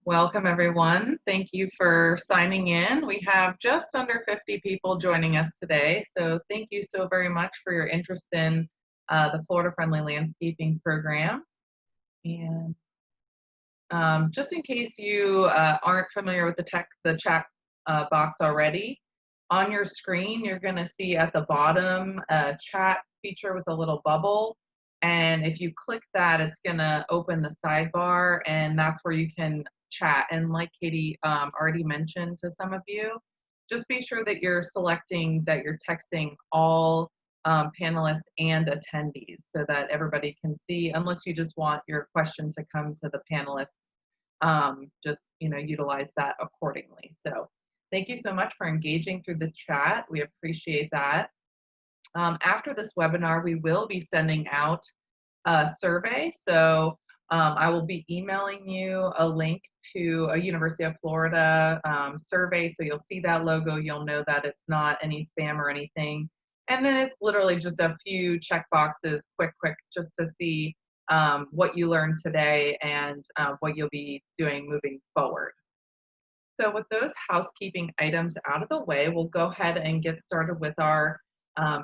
Welcome, everyone. Thank you for signing in. We have just under 50 people joining us today, so thank you so very much for your interest in the Florida Friendly Landscaping Program. And just in case you aren't familiar with the chat box already, on your screen, you're going to see at the bottom a chat feature with a little bubble. And if you click that, it's going to open the sidebar, and that's where you can chat. And like Katie already mentioned to some of you, just be sure that you're selecting that you're texting all panelists and attendees so that everybody can see, unless you just want your question to come to the panelists. Just utilize that accordingly. So thank you so much for engaging through the chat. We appreciate that. After this webinar, we will be sending out a survey. So I will be emailing you a link to a University of Florida survey. So you'll see that logo. You'll know that it's not any spam or anything. And then it's literally just a few check boxes, quick, just to see what you learned today and what you'll be doing moving forward. So with those housekeeping items out of the way, we'll go ahead and get started with our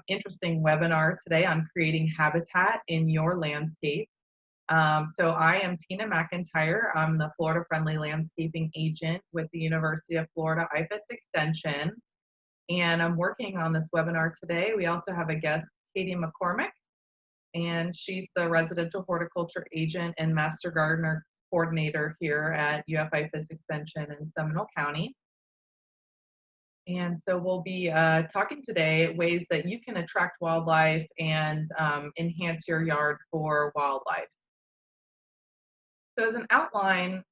interesting webinar today on creating habitat in your landscape. So I am Tina McIntyre. I'm the Florida Friendly Landscaping Agent with the University of Florida IFAS Extension. And I'm working on this webinar today. We also have a guest, Katie McCormick, and she's the Residential Horticulture Agent and Master Gardener Coordinator here at UF IFAS Extension in Seminole County. And so we'll be talking today ways that you can attract wildlife and enhance your yard for wildlife. So as an outline,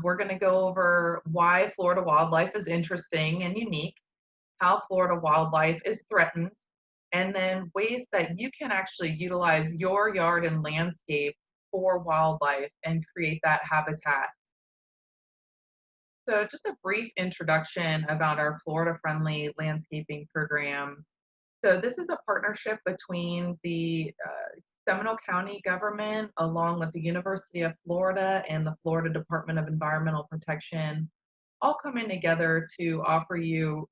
we're going to go over why Florida wildlife is interesting and unique, how Florida wildlife is threatened, and then ways that you can actually utilize your yard and landscape for wildlife and create that habitat. So just a brief introduction about our Florida Friendly Landscaping Program. So this is a partnership between the Seminole County government along with the University of Florida and the Florida Department of Environmental Protection, all coming together to offer you,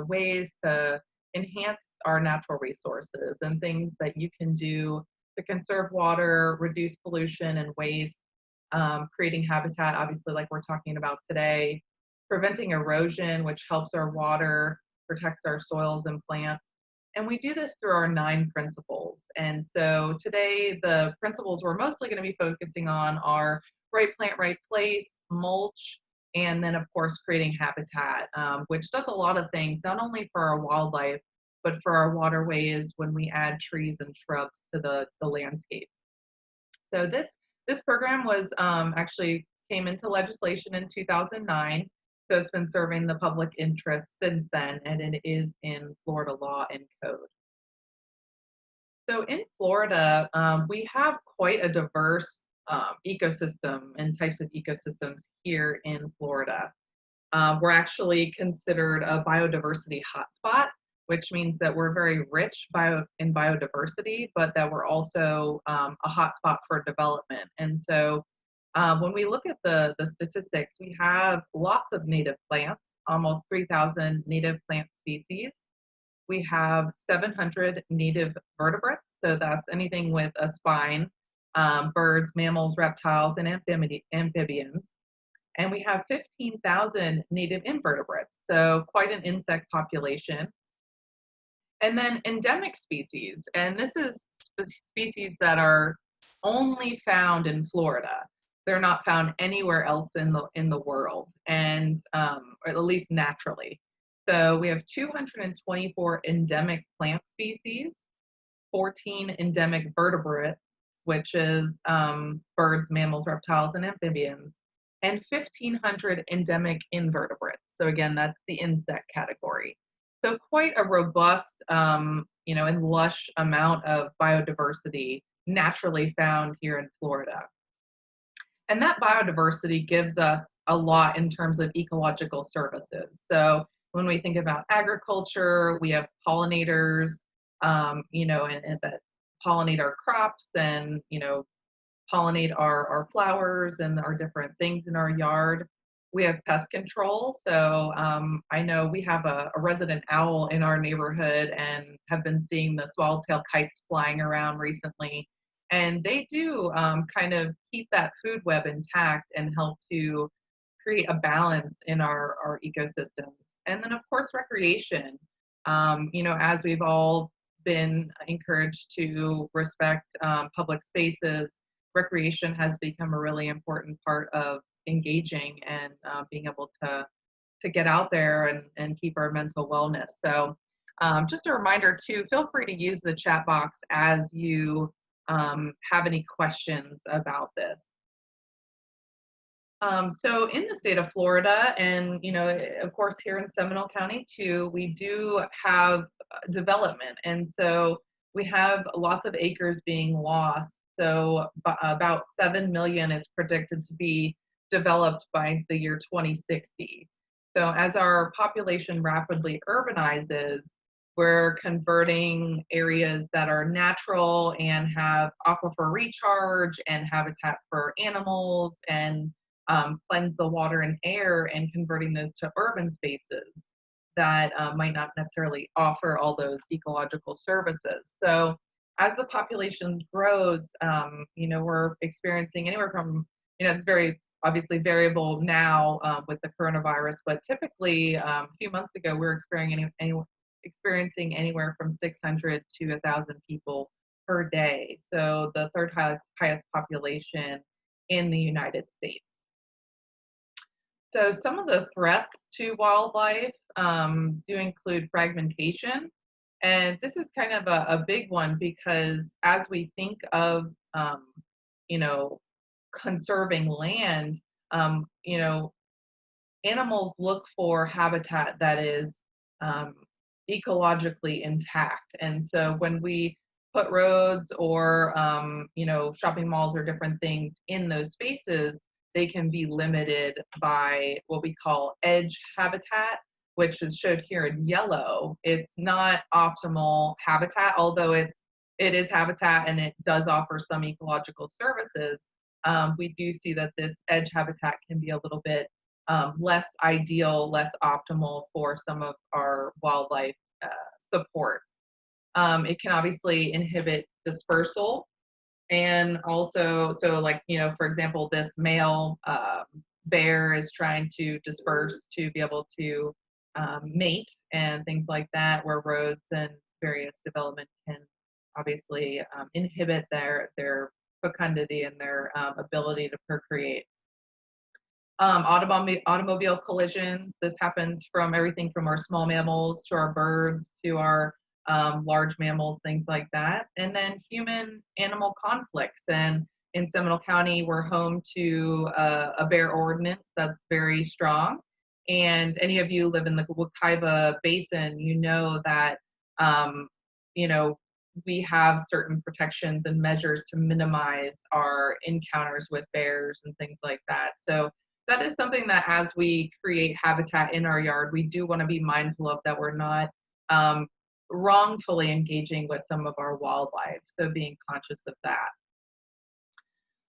ways to enhance our natural resources and things that you can do to conserve water, reduce pollution and waste, creating habitat, obviously, like we're talking about today, preventing erosion, which helps our water, protects our soils and plants. And we do this through our 9 principles. And so today, the principles we're mostly going to be focusing on are right plant, right place, mulch, and then, of course, creating habitat, which does a lot of things, not only for our wildlife, but for our waterways when we add trees and shrubs to the landscape. So this program was actually came into legislation in 2009. So it's been serving the public interest since then, and it is in Florida law and code. So in Florida, we have quite a diverse ecosystem and types of ecosystems here in Florida. We're actually considered a biodiversity hotspot, which means that we're very rich in biodiversity, but that we're also a hotspot for development. And so when we look at the statistics, we have lots of native plants, almost 3,000 native plant species. We have 700 native vertebrates, so that's anything with a spine, birds, mammals, reptiles, and amphibians. And we have 15,000 native invertebrates, so quite an insect population. And then endemic species, and this is species that are only found in Florida. They're not found anywhere else in the world, and or at least naturally. So we have 224 endemic plant species, 14 endemic vertebrates, which is birds, mammals, reptiles, and amphibians, and 1,500 endemic invertebrates. So again, that's the insect category. So quite a robust, and lush amount of biodiversity naturally found here in Florida. And that biodiversity gives us a lot in terms of ecological services. So when we think about agriculture, we have pollinators, and that pollinate our crops and, pollinate our flowers and our different things in our yard. We have pest control. So I know we have a resident owl in our neighborhood and have been seeing the swallowtail kites flying around recently. And they do kind of keep that food web intact and help to create a balance in our ecosystems. And then, of course, recreation. As we've all been encouraged to respect public spaces, recreation has become a really important part of engaging and being able to get out there and keep our mental wellness. So just a reminder too, feel free to use the chat box as you have any questions about this. So in the state of Florida, and of course here in Seminole County too, we do have development, and so we have lots of acres being lost. So about 7 million is predicted to be developed by the year 2060. So as our population rapidly urbanizes, we're converting areas that are natural and have aquifer recharge and habitat for animals and cleanse the water and air, and converting those to urban spaces that might not necessarily offer all those ecological services. So as the population grows, we're experiencing anywhere from, it's very obviously variable now with the coronavirus, but typically a few months ago, we were experiencing anywhere from 600 to 1,000 people per day. So the third highest population in the United States. So some of the threats to wildlife do include fragmentation. And this is kind of a big one because as we think of, you know, conserving land, animals look for habitat that is um, ecologically intact. And so when we put roads or, shopping malls or different things in those spaces, they can be limited by what we call edge habitat, which is showed here in yellow. It's not optimal habitat, although it is habitat and it does offer some ecological services. We do see that this edge habitat can be a little bit less ideal, less optimal for some of our wildlife support. It can obviously inhibit dispersal, and also, so like, for example, this male bear is trying to disperse to be able to mate and things like that, where roads and various development can obviously inhibit their fecundity and their ability to procreate. Automobile collisions. This happens from everything from our small mammals to our birds to our large mammals, things like that. And then human animal conflicts. And in Seminole County, we're home to a bear ordinance that's very strong. And any of you live in the Wekiva Basin, you know that, we have certain protections and measures to minimize our encounters with bears and things like that. So that is something that as we create habitat in our yard, we do want to be mindful of, that we're not wrongfully engaging with some of our wildlife. So being conscious of that.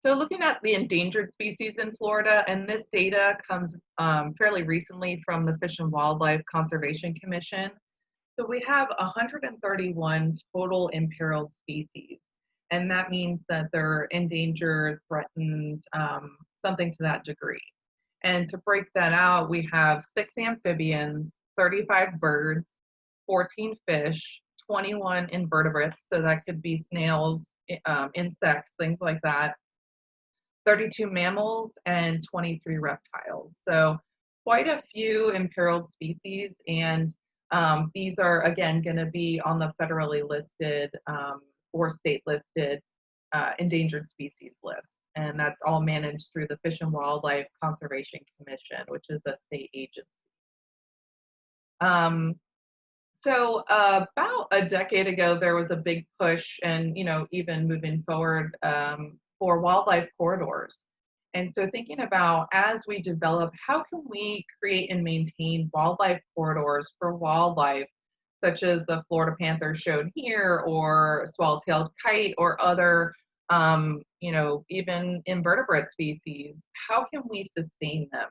So looking at the endangered species in Florida, and this data comes fairly recently from the Fish and Wildlife Conservation Commission. So we have 131 total imperiled species. And that means that they're endangered, threatened, something to that degree. And to break that out, we have 6 amphibians, 35 birds, 14 fish, 21 invertebrates, so that could be snails, insects, things like that, 32 mammals, and 23 reptiles. So quite a few imperiled species, and these are, again, going to be on the federally listed or state listed endangered species list. And that's all managed through the Fish and Wildlife Conservation Commission, which is a state agency. So about a decade ago, there was a big push, and even moving forward, for wildlife corridors. And so thinking about, as we develop, how can we create and maintain wildlife corridors for wildlife, such as the Florida panther shown here, or swallowtail kite, or other even invertebrate species, how can we sustain them?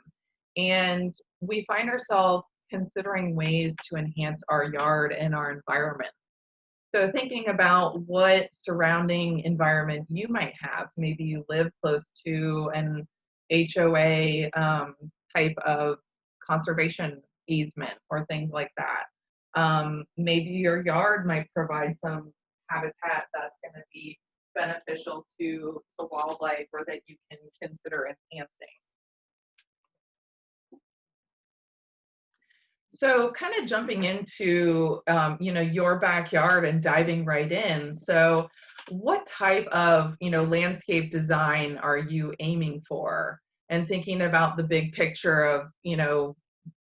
And we find ourselves considering ways to enhance our yard and our environment. So thinking about what surrounding environment you might have, maybe you live close to an HOA type of conservation easement or things like that. Maybe your yard might provide some habitat that's going to be beneficial to the wildlife or that you can consider enhancing. So kind of jumping into, your backyard and diving right in. So what type of, landscape design are you aiming for? And thinking about the big picture of,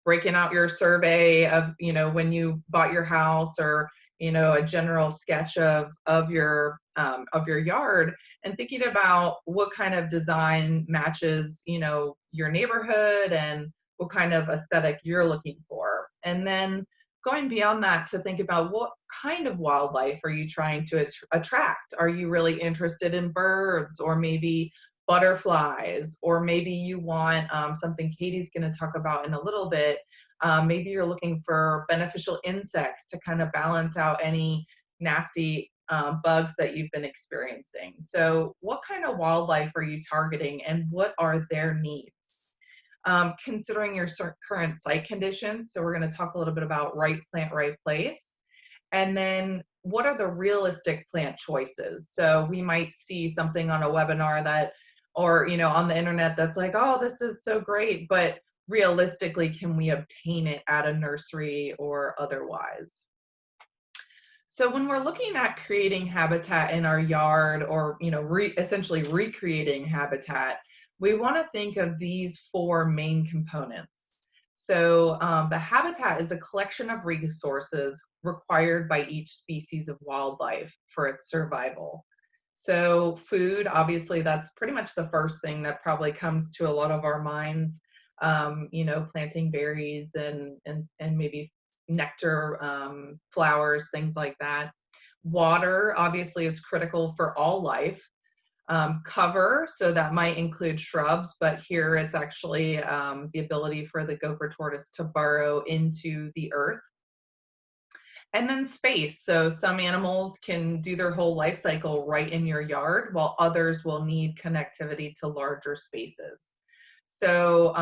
breaking out your survey of, when you bought your house or, a general sketch of your yard and thinking about what kind of design matches, your neighborhood and what kind of aesthetic you're looking for. And then going beyond that to think about what kind of wildlife are you trying to attract? Are you really interested in birds or maybe butterflies? Or maybe you want something Katie's going to talk about in a little bit. Maybe you're looking for beneficial insects to kind of balance out any nasty bugs that you've been experiencing. So, what kind of wildlife are you targeting and what are their needs? Considering your current site conditions. So we're going to talk a little bit about right plant, right place. And then what are the realistic plant choices? So we might see something on a webinar that, or, on the internet that's like, oh, this is so great, but realistically, can we obtain it at a nursery or otherwise? So when we're looking at creating habitat in our yard or, essentially recreating habitat, we want to think of these four main components. So the habitat is a collection of resources required by each species of wildlife for its survival. So food, obviously, that's pretty much the first thing that probably comes to a lot of our minds. Planting berries and maybe nectar, flowers, things like that. Water, obviously, is critical for all life. Cover, so that might include shrubs, but here it's actually the ability for the gopher tortoise to burrow into the earth. And then space. So some animals can do their whole life cycle right in your yard, while others will need connectivity to larger spaces. So,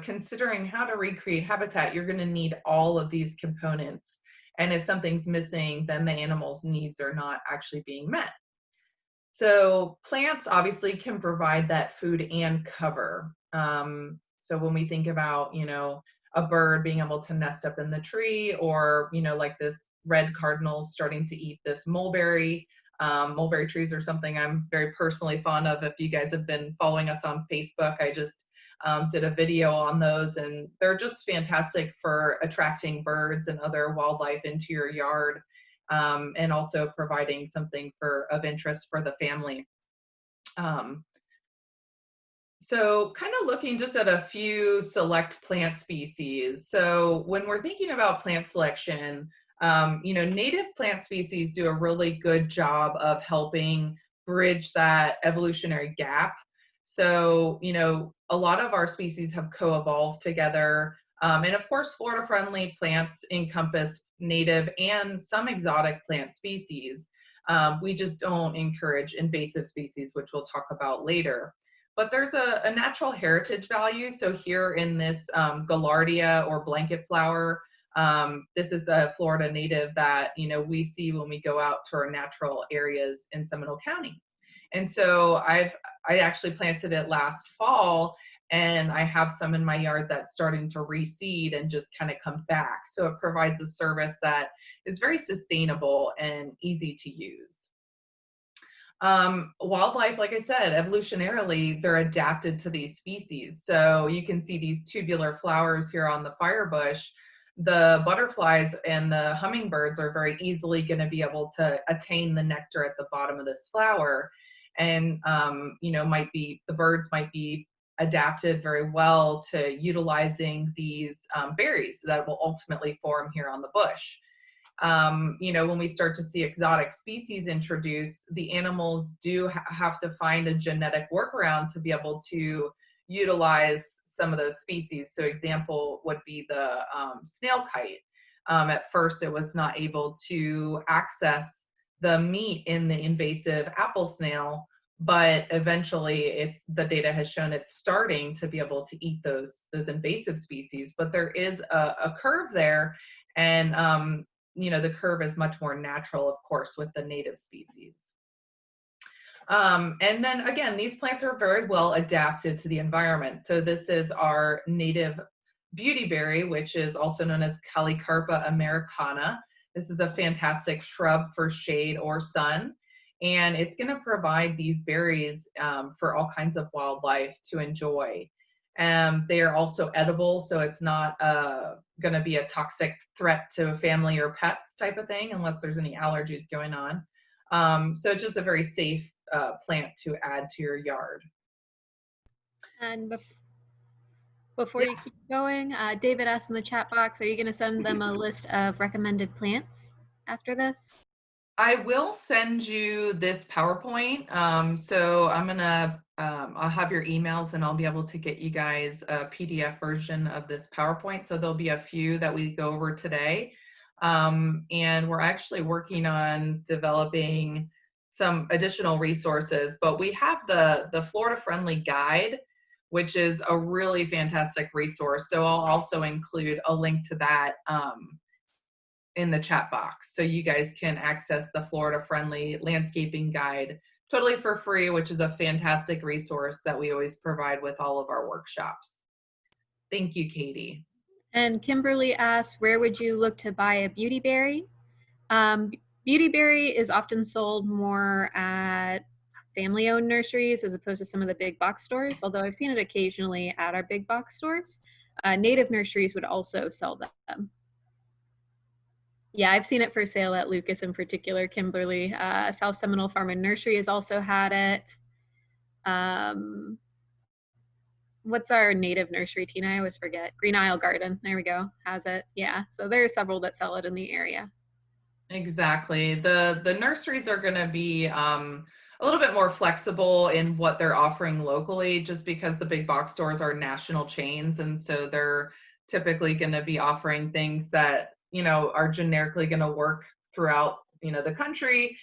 considering how to recreate habitat, you're going to need all of these components. And if something's missing, then the animal's needs are not actually being met. So plants obviously can provide that food and cover. So when we think about, a bird being able to nest up in the tree or, like this red cardinal starting to eat this mulberry. Mulberry trees are something I'm very personally fond of. If you guys have been following us on Facebook, I just did a video on those and they're just fantastic for attracting birds and other wildlife into your yard. And also providing something of interest for the family. So kind of looking just at a few select plant species. So when we're thinking about plant selection, native plant species do a really good job of helping bridge that evolutionary gap. So, a lot of our species have co-evolved together. And of course, Florida-friendly plants encompass native and some exotic plant species. We just don't encourage invasive species, which we'll talk about later. But there's a natural heritage value. So here in this gaillardia or blanket flower, this is a Florida native that, we see when we go out to our natural areas in Seminole County. And so I actually planted it last fall and I have some in my yard that's starting to reseed and just kind of come back. So it provides a service that is very sustainable and easy to use. Wildlife, like I said, evolutionarily, they're adapted to these species. So you can see these tubular flowers here on the firebush. The butterflies and the hummingbirds are very easily going to be able to attain the nectar at the bottom of this flower. And, the birds might be adapted very well to utilizing these berries that will ultimately form here on the bush. you know, when we start to see exotic species introduced, the animals do have to find a genetic workaround to be able to utilize some of those species. So example would be the snail kite. At first, it was not able to access the meat in the invasive apple snail, but eventually the data has shown it's starting to be able to eat those invasive species. But there is a curve there, and you know, the curve is much more natural, of course, with the native species. And then again, these plants are very well adapted to the environment. So this is our native beautyberry, which is also known as Calicarpa americana. This is a fantastic shrub for shade or sun, and it's going to provide these berries for all kinds of wildlife to enjoy. They are also edible, so it's not going to be a toxic threat to family or pets type of thing, unless there's any allergies going on. So it's just a very safe plant to add to your yard. And before you keep going, David asked in the chat box, are you going to send them a list of recommended plants after this? I will send you this PowerPoint. So I'm gonna, I'll have your emails and I'll be able to get you guys a PDF version of this PowerPoint. So there'll be a few that we go over today. And we're actually working on developing some additional resources, but we have the Florida Friendly Guide, which is a really fantastic resource. So I'll also include a link to that in the chat box, so you guys can access the Florida Friendly Landscaping Guide totally for free, which is a fantastic resource that we always provide with all of our workshops. Thank you, Katie. And Kimberly asked, where would you look to buy a beautyberry? Beautyberry is often sold more at family-owned nurseries as opposed to some of the big box stores, although I've seen it occasionally at our big box stores. Native nurseries would also sell them. Yeah, I've seen it for sale at Lucas in particular, Kimberly. South Seminole Farm and Nursery has also had it. What's our native nursery, Tina? I always forget. Green Isle Garden, there we go, has it. Yeah, so there are several that sell it in the area. Exactly. The nurseries are going to be a little bit more flexible in what they're offering locally, just because the big box stores are national chains, and so they're typically going to be offering things that, you know, are generically going to work throughout, you know, the country,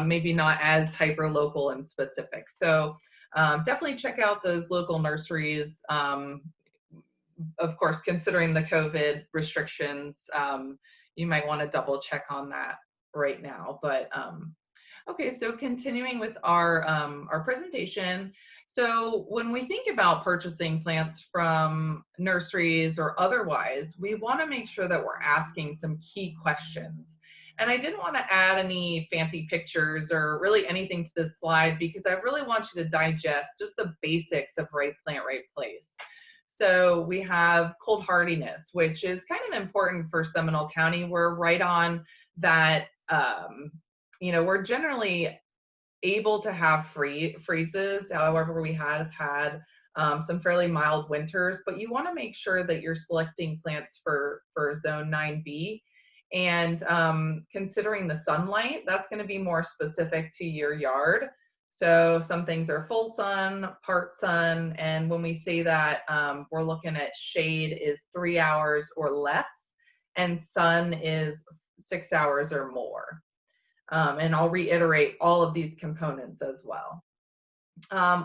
maybe not as hyper local and specific. So definitely check out those local nurseries. Of course, considering the COVID restrictions, you might want to double check on that right now. But okay, so continuing with our presentation. So when we think about purchasing plants from nurseries or otherwise, we want to make sure that we're asking some key questions. And I didn't want to add any fancy pictures or really anything to this slide, because I really want you to digest just the basics of right plant, right place. So we have cold hardiness, which is kind of important for Seminole County. We're right on that, you know, we're generally able to have freezes. However, we have had some fairly mild winters, but you want to make sure that you're selecting plants for zone 9B. And considering the sunlight, that's going to be more specific to your yard. So some things are full sun, part sun, and when we say that, we're looking at shade is 3 hours or less, and sun is 6 hours or more. And I'll reiterate all of these components as well.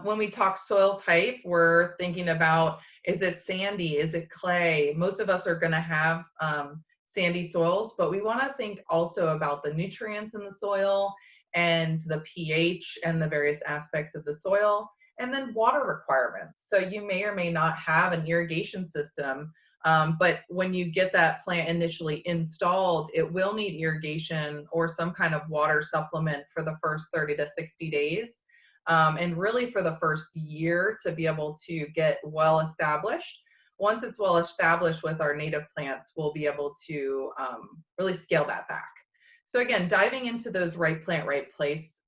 When we talk soil type, we're thinking about, is it sandy? Is it clay? Most of us are going to have sandy soils, but we want to think also about the nutrients in the soil and the pH and the various aspects of the soil, and then water requirements. So you may or may not have an irrigation system, but when you get that plant initially installed, it will need irrigation or some kind of water supplement for the first 30 to 60 days. And really for the first year to be able to get well established. Once it's well established with our native plants, we'll be able to really scale that back. So again, diving into those right plant, right place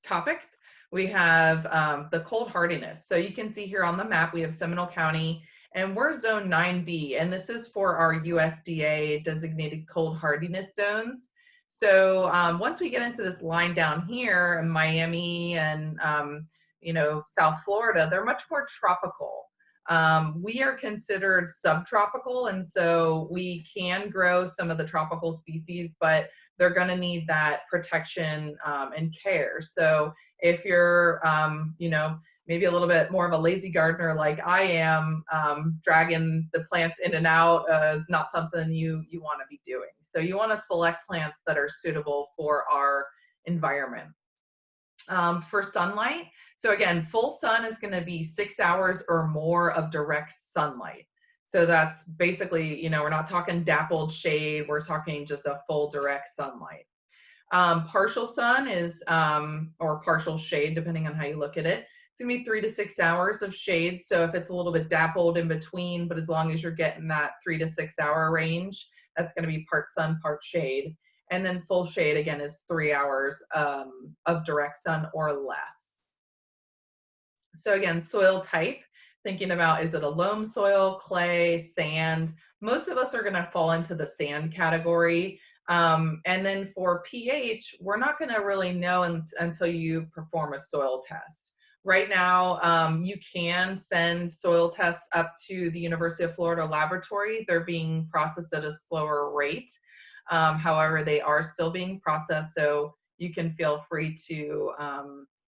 topics, we have the cold hardiness. So you can see here on the map, we have Seminole County, And we're zone 9B, and this is for our USDA designated cold hardiness zones. So once we get into this line down here in Miami and South Florida, they're much more tropical. We are considered subtropical, and so we can grow some of the tropical species, but they're going to need that protection and care. So if you're, maybe a little bit more of a lazy gardener like I am, dragging the plants in and out is not something you want to be doing. So you want to select plants that are suitable for our environment. For sunlight, so again, full sun is going to be 6 hours or more of direct sunlight. So that's basically, we're not talking dappled shade, we're talking just a full direct sunlight. Partial sun is, or partial shade, depending on how you look at it. It's gonna be 3 to 6 hours of shade. So if it's a little bit dappled in between, but as long as you're getting that 3 to 6 hour range, that's gonna be part sun, part shade. And then full shade, again, is 3 hours of direct sun or less. So again, soil type, thinking about, is it a loam soil, clay, sand? Most of us are gonna fall into the sand category. And then for pH, we're not gonna really know until you perform a soil test. Right now, you can send soil tests up to the University of Florida laboratory. They're being processed at a slower rate. However, they are still being processed, so you can feel free to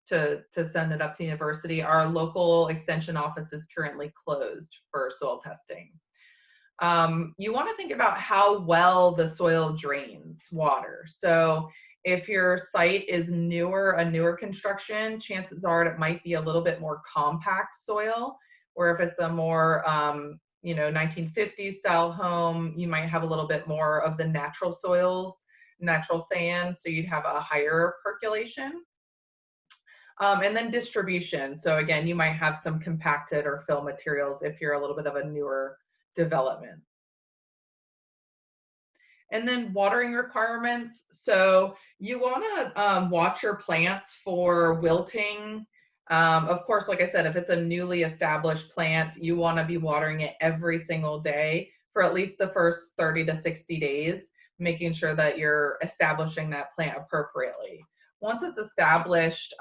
send it up to the university. Our local extension office is currently closed for soil testing. You want to think about how well the soil drains water. So if your site is a newer construction, chances are it might be a little bit more compact soil, where if it's a more 1950s style home, you might have a little bit more of the natural soils, natural sand, so you'd have a higher percolation. And then distribution. So again, you might have some compacted or fill materials if you're a little bit of a newer development. And then watering requirements. So you want to watch your plants for wilting. Of course, like I said, if it's a newly established plant, you want to be watering it every single day for at least the first 30 to 60 days, making sure that you're establishing that plant appropriately. Once it's established,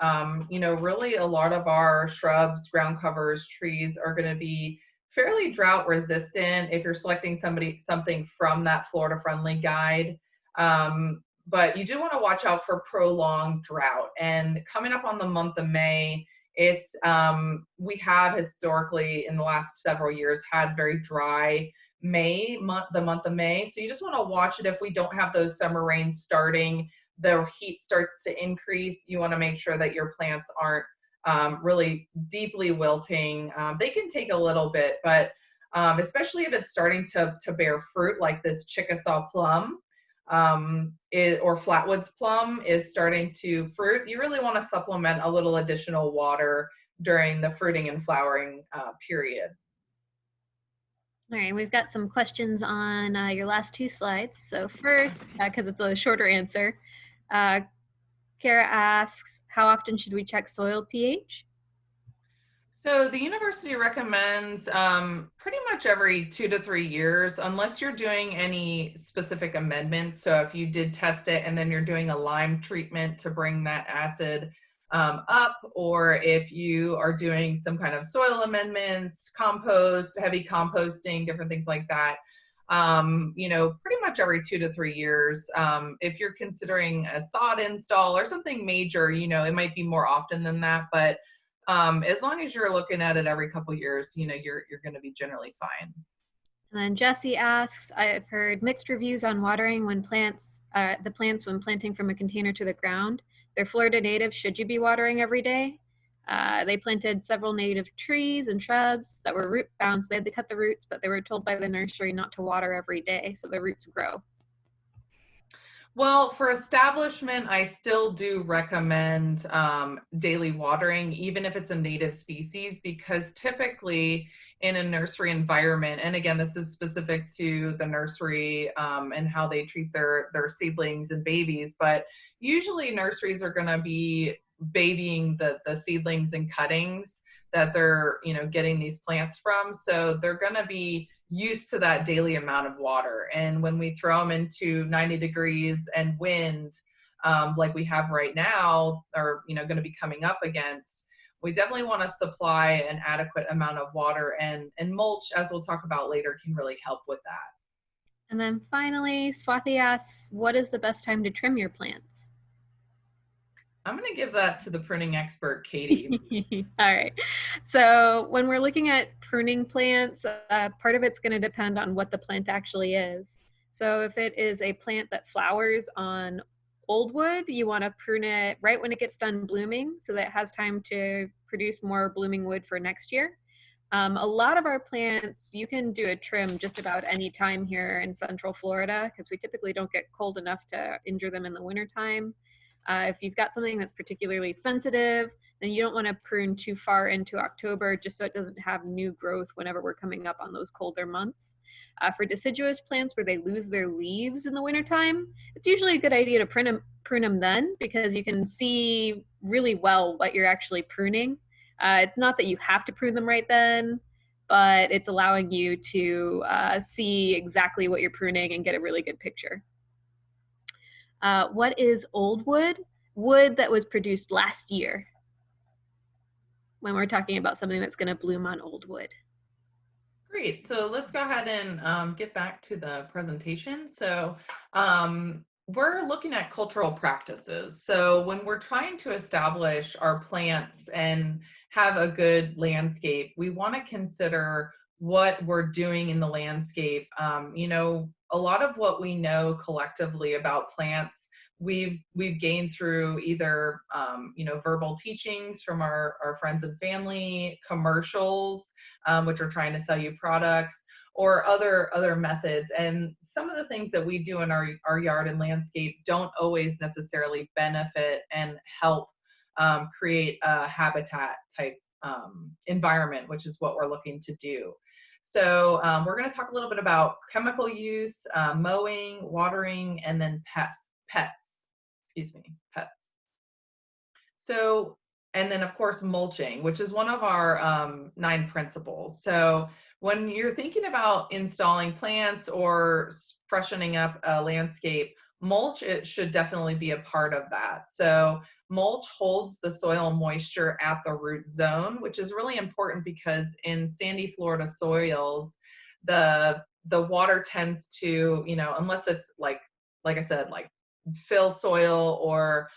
really a lot of our shrubs, ground covers, trees are going to be fairly drought resistant if you're selecting something from that Florida friendly guide. But you do want to watch out for prolonged drought. And coming up on the month of May, it's we have historically in the last several years had very dry the month of May. So you just want to watch it. If we don't have those summer rains starting, the heat starts to increase, you want to make sure that your plants aren't really deeply wilting. They can take a little bit, but especially if it's starting to bear fruit, like this Chickasaw plum or Flatwoods plum is starting to fruit, you really want to supplement a little additional water during the fruiting and flowering period. All right, we've got some questions on your last two slides. So first, because it's a shorter answer, Kara asks, how often should we check soil pH? So the university recommends pretty much every 2 to 3 years, unless you're doing any specific amendments. So if you did test it and then you're doing a lime treatment to bring that acid up, or if you are doing some kind of soil amendments, compost, heavy composting, different things like that. Pretty much every 2 to 3 years. If you're considering a sod install or something major, it might be more often than that, but as long as you're looking at it every couple years, you're going to be generally fine. And then Jesse asks, I've heard mixed reviews on watering when the plants when planting from a container to the ground. They're Florida native. Should you be watering every day? They planted several native trees and shrubs that were root bound, so they had to cut the roots, but they were told by the nursery not to water every day, so the roots grow. Well, for establishment, I still do recommend daily watering, even if it's a native species, because typically in a nursery environment, and again, this is specific to the nursery and how they treat their seedlings and babies, but usually nurseries are going to be babying the seedlings and cuttings. that they're, getting these plants from. So they're going to be used to that daily amount of water. And when we throw them into 90 degrees and wind, like we have right now, or, going to be coming up against, we definitely want to supply an adequate amount of water, and mulch, as we'll talk about later, can really help with that. And then finally, Swathi asks, what is the best time to trim your plants? I'm going to give that to the pruning expert, Katie. All right. So when we're looking at pruning plants, part of it's going to depend on what the plant actually is. So if it is a plant that flowers on old wood, you want to prune it right when it gets done blooming so that it has time to produce more blooming wood for next year. A lot of our plants, you can do a trim just about any time here in Central Florida because we typically don't get cold enough to injure them in the wintertime. If you've got something that's particularly sensitive, then you don't want to prune too far into October just so it doesn't have new growth whenever we're coming up on those colder months. For deciduous plants where they lose their leaves in the wintertime, it's usually a good idea to prune them then because you can see really well what you're actually pruning. It's not that you have to prune them right then, but it's allowing you to see exactly what you're pruning and get a really good picture. What is old wood? Wood that was produced last year when we're talking about something that's going to bloom on old wood. Great. So let's go ahead and get back to the presentation. So we're looking at cultural practices. So when we're trying to establish our plants and have a good landscape, we want to consider what we're doing in the landscape. A lot of what we know collectively about plants, we've gained through either verbal teachings from our friends and family, commercials, which are trying to sell you products, or other methods. And some of the things that we do in our yard and landscape don't always necessarily benefit and help create a habitat type environment, which is what we're looking to do. So we're going to talk a little bit about chemical use, mowing, watering, and then pets. So, and then of course, mulching, which is one of our 9 principles. So when you're thinking about installing plants or freshening up a landscape, mulch, it should definitely be a part of that. So mulch holds the soil moisture at the root zone, which is really important because in sandy Florida soils, the water tends to, unless it's like I said, like fill soil, or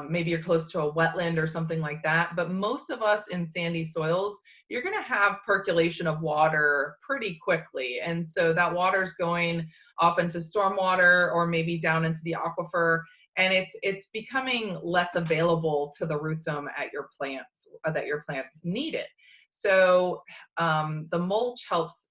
maybe you're close to a wetland or something like that. But most of us in sandy soils, you're going to have percolation of water pretty quickly. And so that water is going off into stormwater or maybe down into the aquifer. And it's becoming less available to the root zone at your plants, that your plants need it. So the mulch helps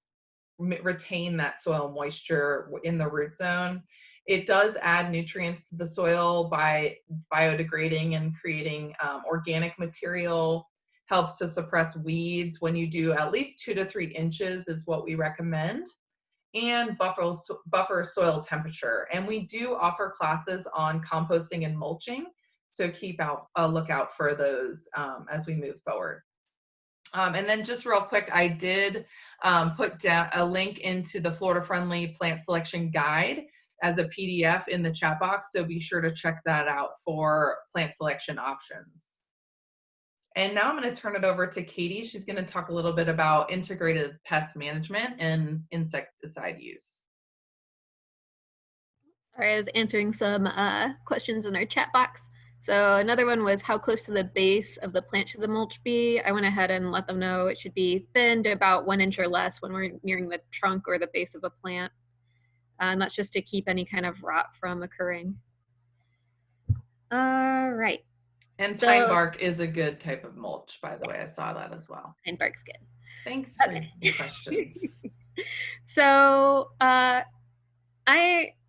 retain that soil moisture in the root zone. It does add nutrients to the soil by biodegrading and creating organic material, helps to suppress weeds when you do at least 2 to 3 inches is what we recommend, and buffer soil temperature. And we do offer classes on composting and mulching, so keep a lookout for those as we move forward. And then just real quick, I did put down a link into the Florida Friendly Plant Selection Guide as a PDF in the chat box, so be sure to check that out for plant selection options. And now I'm going to turn it over to Katie. She's going to talk a little bit about integrated pest management and insecticide use. All right, I was answering some questions in our chat box. So another one was how close to the base of the plant should the mulch be? I went ahead and let them know it should be thinned about 1 inch or less when we're nearing the trunk or the base of a plant. And that's just to keep any kind of rot from occurring. All right. And pine bark is a good type of mulch, by the way. I saw that as well. Pine bark's good. Thanks for your questions. So I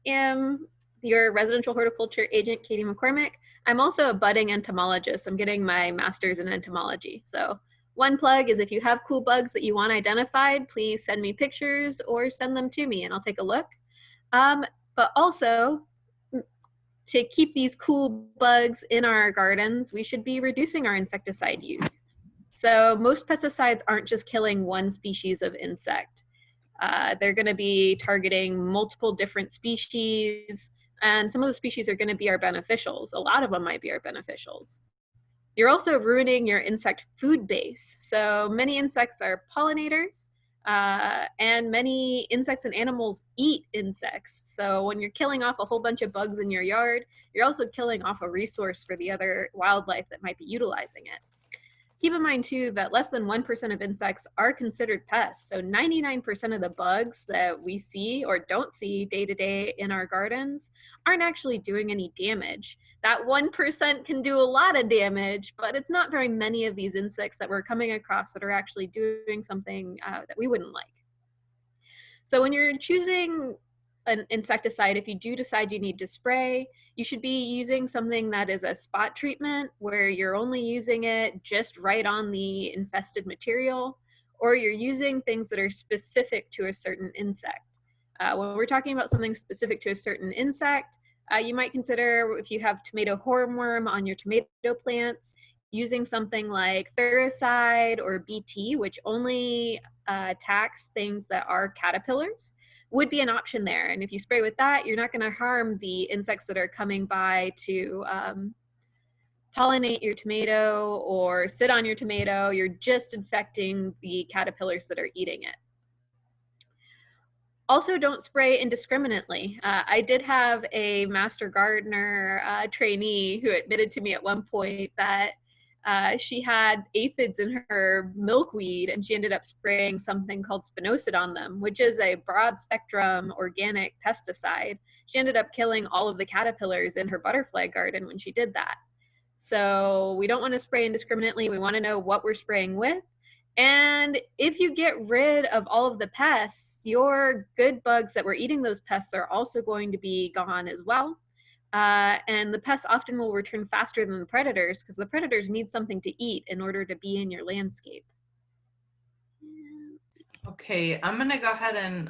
am your residential horticulture agent, Katie McCormick. I'm also a budding entomologist. I'm getting my master's in entomology. So one plug is if you have cool bugs that you want identified, please send me pictures or send them to me and I'll take a look. But also, to keep these cool bugs in our gardens, we should be reducing our insecticide use. So most pesticides aren't just killing one species of insect. They're going to be targeting multiple different species, and some of the species are going to be our beneficials. A lot of them might be our beneficials. You're also ruining your insect food base. So many insects are pollinators, and many insects and animals eat insects. So when you're killing off a whole bunch of bugs in your yard, you're also killing off a resource for the other wildlife that might be utilizing it. Keep in mind too that less than 1% of insects are considered pests. So 99% of the bugs that we see or don't see day to day in our gardens aren't actually doing any damage. That 1% can do a lot of damage, but it's not very many of these insects that we're coming across that are actually doing something that we wouldn't like. So when you're choosing an insecticide, if you do decide you need to spray, you should be using something that is a spot treatment where you're only using it just right on the infested material, or you're using things that are specific to a certain insect. When we're talking about something specific to a certain insect, you might consider, if you have tomato hornworm on your tomato plants, using something like Thuricide or BT, which only attacks things that are caterpillars, would be an option there. And if you spray with that, you're not going to harm the insects that are coming by to pollinate your tomato or sit on your tomato. You're just infecting the caterpillars that are eating it. Also, don't spray indiscriminately. I did have a master gardener trainee who admitted to me at one point that she had aphids in her milkweed, and she ended up spraying something called spinosad on them, which is a broad spectrum organic pesticide. She ended up killing all of the caterpillars in her butterfly garden when she did that. So we don't want to spray indiscriminately. We want to know what we're spraying with. And if you get rid of all of the pests, your good bugs that were eating those pests are also going to be gone as well. And the pests often will return faster than the predators because the predators need something to eat in order to be in your landscape. Okay, I'm gonna go ahead and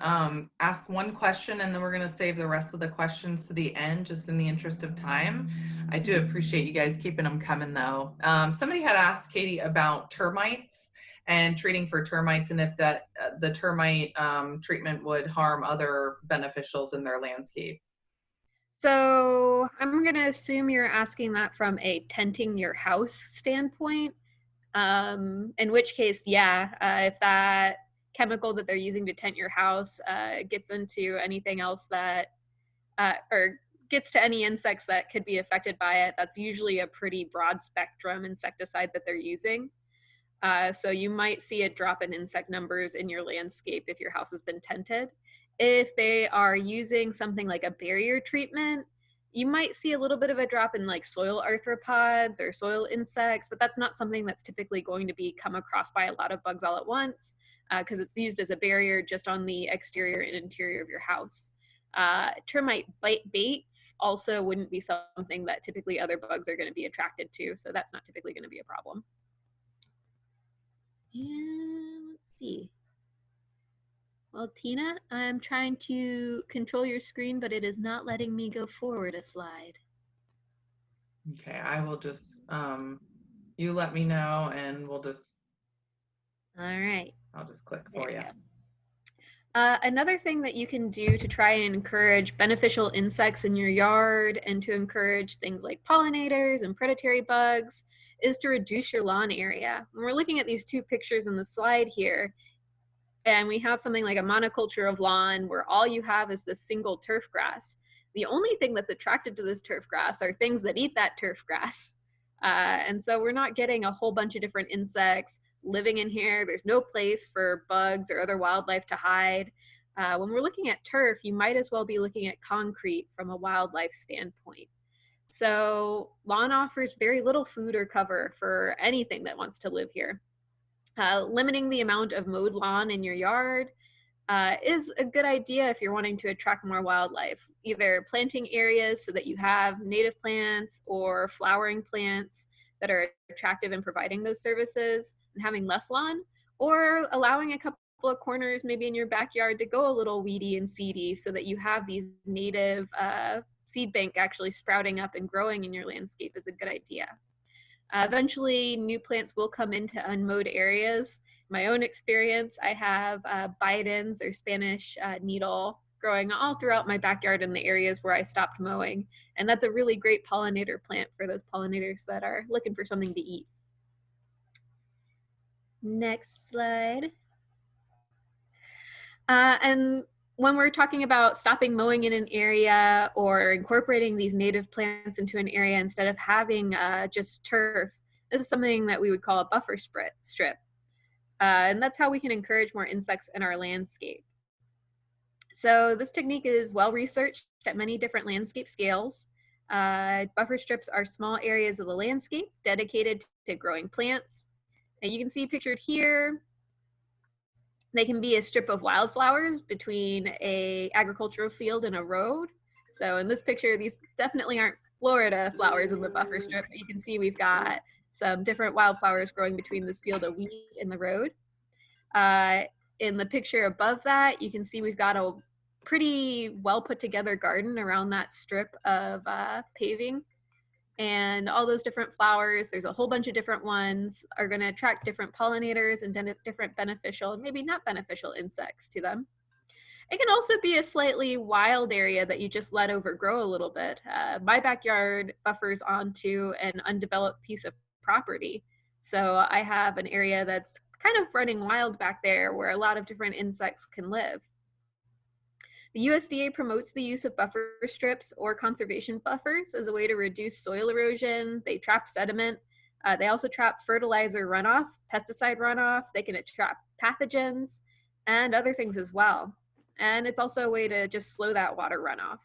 ask one question, and then we're gonna save the rest of the questions to the end, just in the interest of time. I do appreciate you guys keeping them coming, though. Somebody had asked Katie about termites and treating for termites, and if that the termite treatment would harm other beneficials in their landscape. So I'm going to assume you're asking that from a tenting your house standpoint. In which case, yeah, if that chemical that they're using to tent your house gets into anything else that, or gets to any insects that could be affected by it, that's usually a pretty broad spectrum insecticide that they're using. So you might see a drop in insect numbers in your landscape if your house has been tented. If they are using something like a barrier treatment, you might see a little bit of a drop in like soil arthropods or soil insects, but that's not something that's typically going to be come across by a lot of bugs all at once because it's used as a barrier just on the exterior and interior of your house. Termite baits also wouldn't be something that typically other bugs are going to be attracted to, so that's not typically going to be a problem. And let's see. Well, Tina, I'm trying to control your screen, but it is not letting me go forward a slide. Okay, I will just you let me know, and we'll just. All right. I'll just click for you. Another thing that you can do to try and encourage beneficial insects in your yard and to encourage things like pollinators and predatory bugs is to reduce your lawn area. When we're looking at these two pictures in the slide here, and we have something like a monoculture of lawn where all you have is this single turf grass, the only thing that's attracted to this turf grass are things that eat that turf grass. And so we're not getting a whole bunch of different insects living in here. There's no place for bugs or other wildlife to hide. When we're looking at turf, you might as well be looking at concrete from a wildlife standpoint. So lawn offers very little food or cover for anything that wants to live here. Limiting the amount of mowed lawn in your yard is a good idea if you're wanting to attract more wildlife. Either planting areas so that you have native plants or flowering plants that are attractive in providing those services and having less lawn, or allowing a couple of corners maybe in your backyard to go a little weedy and seedy so that you have these native seed bank actually sprouting up and growing in your landscape is a good idea. Eventually, new plants will come into unmowed areas. My own experience, I have Bidens or Spanish needle growing all throughout my backyard in the areas where I stopped mowing. And that's a really great pollinator plant for those pollinators that are looking for something to eat. Next slide. And when we're talking about stopping mowing in an area or incorporating these native plants into an area instead of having just turf, this is something that we would call a buffer strip. And that's how we can encourage more insects in our landscape. So this technique is well researched at many different landscape scales. Buffer strips are small areas of the landscape dedicated to growing plants. And you can see pictured here, they can be a strip of wildflowers between a agricultural field and a road. So in this picture, these definitely aren't Florida flowers in the buffer strip, but you can see we've got some different wildflowers growing between this field of wheat and the road. In the picture above that, you can see we've got a pretty well put together garden around that strip of paving. And all those different flowers, there's a whole bunch of different ones, are going to attract different pollinators and different beneficial and maybe not beneficial insects to them. It can also be a slightly wild area that you just let overgrow a little bit. My backyard buffers onto an undeveloped piece of property. So I have an area that's kind of running wild back there where a lot of different insects can live. The USDA promotes the use of buffer strips or conservation buffers as a way to reduce soil erosion. They trap sediment. They also trap fertilizer runoff, pesticide runoff. They can trap pathogens and other things as well. And it's also a way to just slow that water runoff.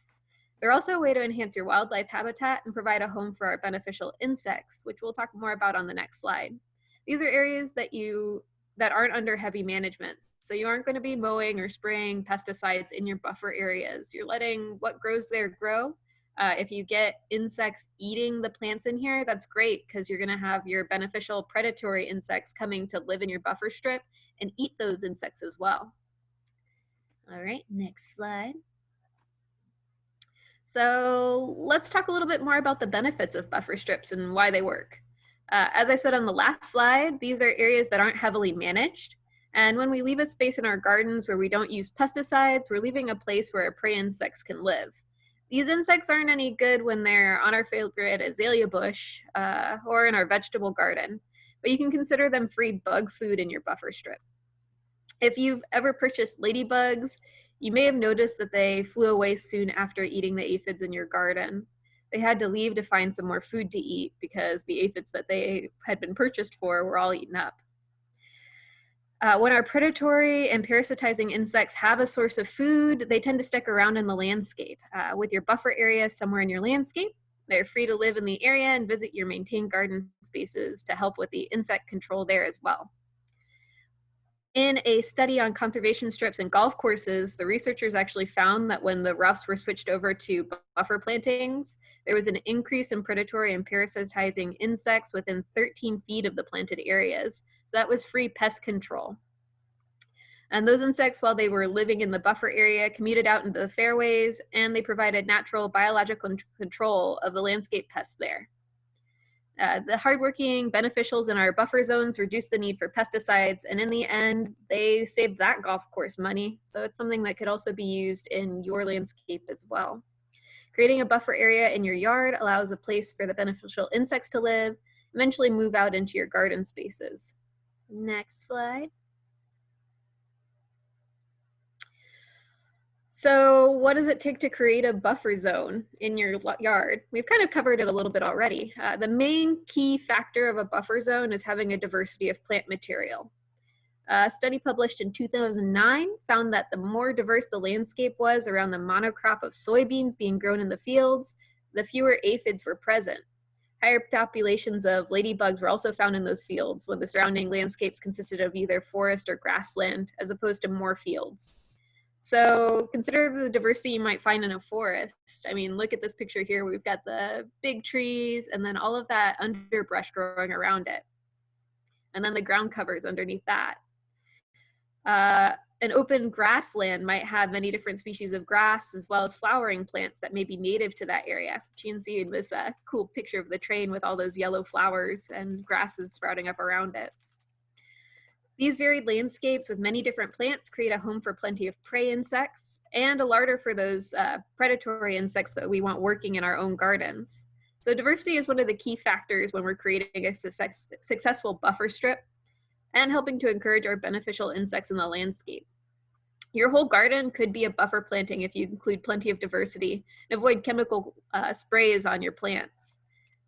They're also a way to enhance your wildlife habitat and provide a home for our beneficial insects, which we'll talk more about on the next slide. These are areas that aren't under heavy management. So you aren't going to be mowing or spraying pesticides in your buffer areas. You're letting what grows there grow. If you get insects eating the plants in here, that's great because you're going to have your beneficial predatory insects coming to live in your buffer strip and eat those insects as well. All right, next slide. So let's talk a little bit more about the benefits of buffer strips and why they work. As I said on the last slide, these are areas that aren't heavily managed. And when we leave a space in our gardens where we don't use pesticides, we're leaving a place where our prey insects can live. These insects aren't any good when they're on our favorite azalea bush or in our vegetable garden, but you can consider them free bug food in your buffer strip. If you've ever purchased ladybugs, you may have noticed that they flew away soon after eating the aphids in your garden. They had to leave to find some more food to eat because the aphids that they had been purchased for were all eaten up. When our predatory and parasitizing insects have a source of food, they tend to stick around in the landscape. With your buffer area somewhere in your landscape, they're free to live in the area and visit your maintained garden spaces to help with the insect control there as well. In a study on conservation strips and golf courses, the researchers actually found that when the roughs were switched over to buffer plantings, there was an increase in predatory and parasitizing insects within 13 feet of the planted areas. So that was free pest control. And those insects, while they were living in the buffer area, commuted out into the fairways, and they provided natural biological control of the landscape pests there. The hardworking beneficials in our buffer zones reduce the need for pesticides, and in the end, they saved that golf course money. So it's something that could also be used in your landscape as well. Creating a buffer area in your yard allows a place for the beneficial insects to live, eventually move out into your garden spaces. Next slide. So what does it take to create a buffer zone in your yard? We've kind of covered it a little bit already. The main key factor of a buffer zone is having a diversity of plant material. A study published in 2009 found that the more diverse the landscape was around the monocrop of soybeans being grown in the fields, the fewer aphids were present. Higher populations of ladybugs were also found in those fields when the surrounding landscapes consisted of either forest or grassland as opposed to more fields. So consider the diversity you might find in a forest. I mean, look at this picture here. We've got the big trees and then all of that underbrush growing around it. And then the ground covers underneath that. An open grassland might have many different species of grass as well as flowering plants that may be native to that area. You can see in this cool picture of the train with all those yellow flowers and grasses sprouting up around it. These varied landscapes with many different plants create a home for plenty of prey insects and a larder for those predatory insects that we want working in our own gardens. So diversity is one of the key factors when we're creating a successful buffer strip and helping to encourage our beneficial insects in the landscape. Your whole garden could be a buffer planting if you include plenty of diversity and avoid chemical sprays on your plants.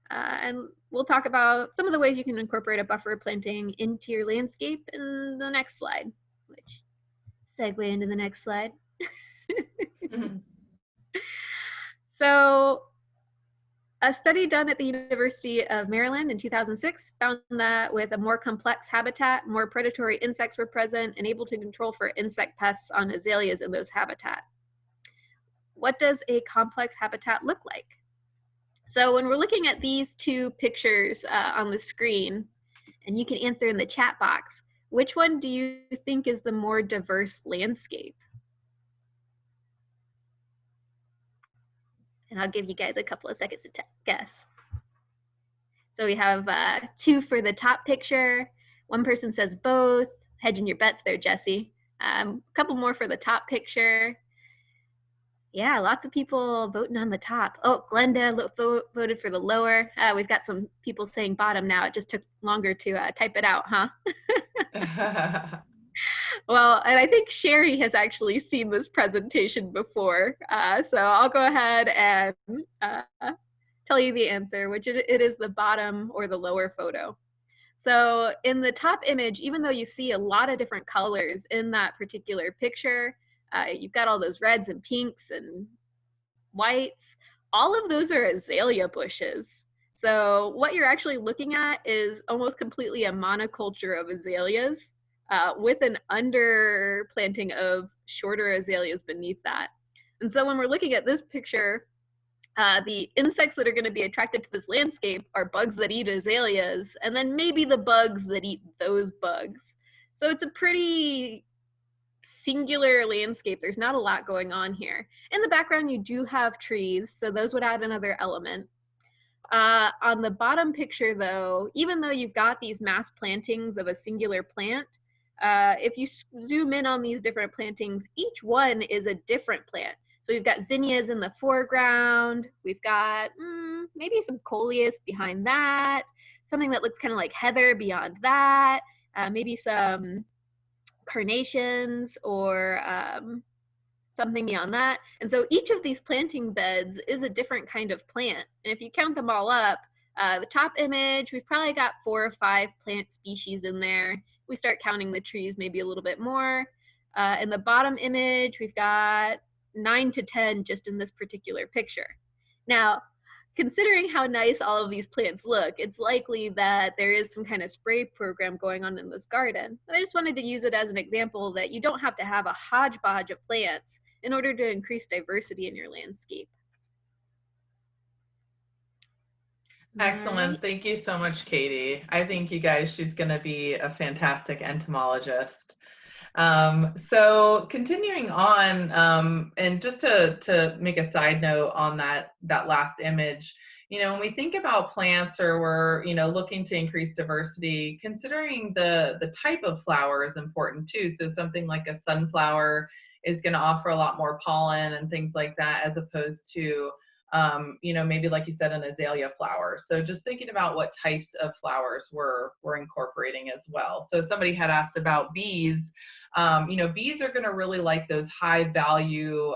And we'll talk about some of the ways you can incorporate a buffer planting into your landscape in the next slide, which segue into the next slide. So a study done at the University of Maryland in 2006 found that with a more complex habitat, more predatory insects were present and able to control for insect pests on azaleas in those habitat. What does a complex habitat look like? So when we're looking at these two pictures on the screen, and you can answer in the chat box, which one do you think is the more diverse landscape? And I'll give you guys a couple of seconds to guess. So we have 2 for the top picture. One person says both. Hedging your bets there, Jesse. A couple more for the top picture. Yeah, lots of people voting on the top. Oh, Glenda voted for the lower. We've got some people saying bottom now. It just took longer to type it out, huh? Well, and I think Sherry has actually seen this presentation before. So I'll go ahead and tell you the answer, which it is the bottom or the lower photo. So in the top image, even though you see a lot of different colors in that particular picture, you've got all those reds and pinks and whites, all of those are azalea bushes. So what you're actually looking at is almost completely a monoculture of azaleas with an underplanting of shorter azaleas beneath that. And so when we're looking at this picture, the insects that are going to be attracted to this landscape are bugs that eat azaleas, and then maybe the bugs that eat those bugs. So it's a pretty singular landscape. There's not a lot going on here. In the background, you do have trees, so those would add another element. On the bottom picture, though, even though you've got these mass plantings of a singular plant, if you zoom in on these different plantings, each one is a different plant. So we've got zinnias in the foreground. We've got maybe some coleus behind that, something that looks kind of like heather beyond that, maybe some carnations or something beyond that. And so each of these planting beds is a different kind of plant. And if you count them all up, the top image, we've probably got 4 or 5 plant species in there. We start counting the trees, maybe a little bit more. In the bottom image, we've got 9 to 10 just in this particular picture. Now, considering how nice all of these plants look, it's likely that there is some kind of spray program going on in this garden. But I just wanted to use it as an example that you don't have to have a hodgepodge of plants in order to increase diversity in your landscape. Excellent. Thank you so much, Katie. I think you guys, she's going to be a fantastic entomologist. So continuing on, and just to make a side note on that last image, when we think about plants or we're, looking to increase diversity, considering the type of flower is important too. So something like a sunflower is going to offer a lot more pollen and things like that, as opposed to maybe like you said, an azalea flower. So just thinking about what types of flowers we're incorporating as well. So somebody had asked about bees. Bees are going to really like those high value,